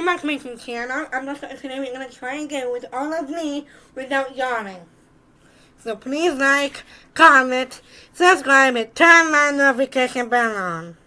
back to my channel. I'm just today we're gonna try again with all of me without yawning. So please like, comment, subscribe, and turn my notification bell on.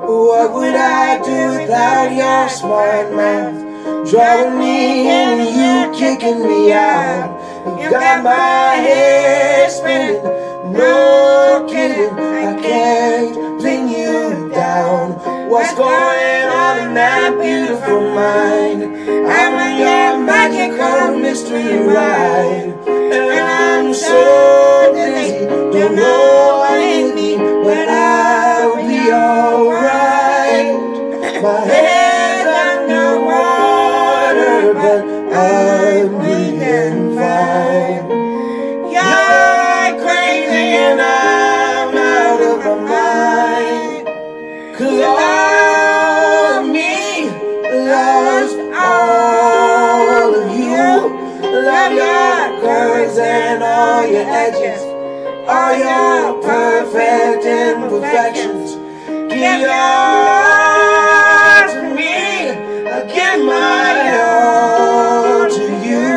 What would I do without your smart mouth? Drawing me in and you kicking me out. You got my head spinning, no kidding. I can't pin you down. What's going on in that beautiful mind? I'm on your magical mystery ride, and I'm so dizzy, don't know what hit me, but I'll be alright. My head's underwater, but I'm breathing fine. You're crazy and I'm out of my mind, 'cause all of me loves all of you. Love your curves and all your edges, all your perfect imperfections. Give your all to me, I give my all to you.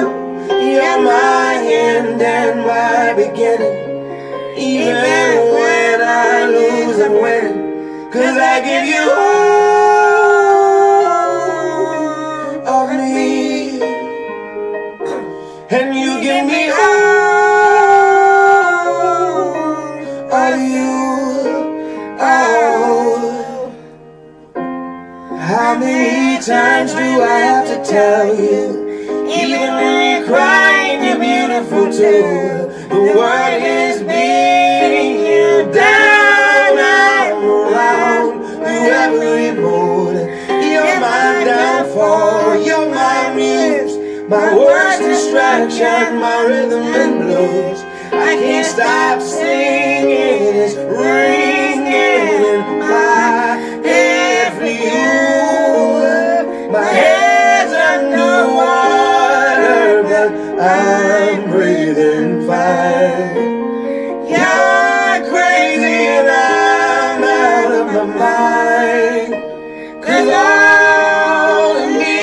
You're my end and my beginning. Even when I lose, I'm winning, 'cause I give you all of me, and you give me all you. How many times do I have to tell you? Even when you're crying, you're beautiful too. The world is beating you down. I'm around through every mood. You're my downfall, you're my muse, my worst distraction, my rhythm and blues. I can't stop singing, it's ringing in my head for you. My head's underwater, but I'm breathing fine. You're crazy and I'm out of my mind, 'cause all of me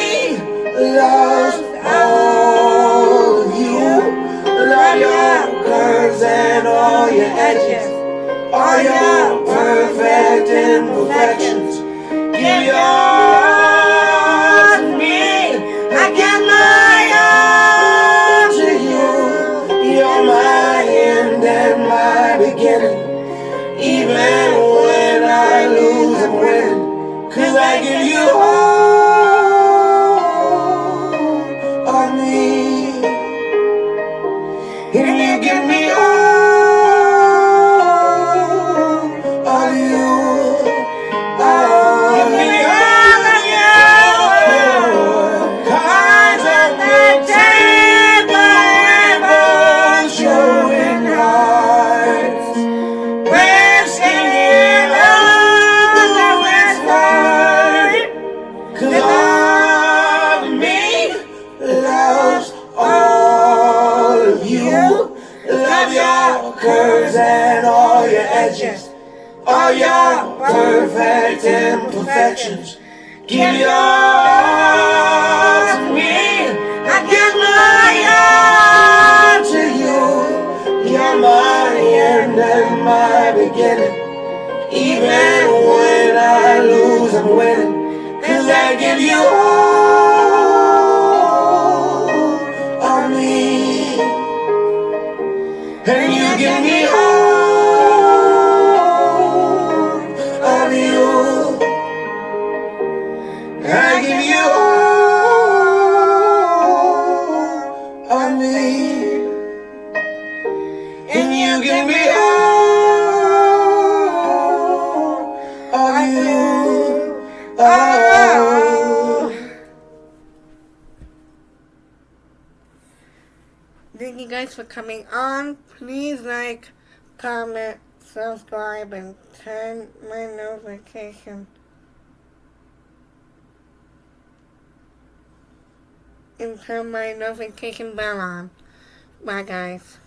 loves all of you. Love your curves and all your edges, all your perfect imperfections. Give your all to me, I give my all to you. You're my end and my beginning. Even when I lose, I'm winning, 'cause I give you all of me, and you give me all of you. Give me all of you. Cards on the table, both showing hearts, resting in all the west heart, 'cause all of me loves all of you. Love your curves and all your edges, all your perfect imperfections. Give your all to me, I give my all to you. You're my end and my beginning. Even when I lose, I'm winning, 'cause I give you all of me, and you give me all of you. I give you all of me, and you give me all thank you guys for coming on. Please like, comment, subscribe, and turn my notification. And turn my notification bell on. Bye, guys.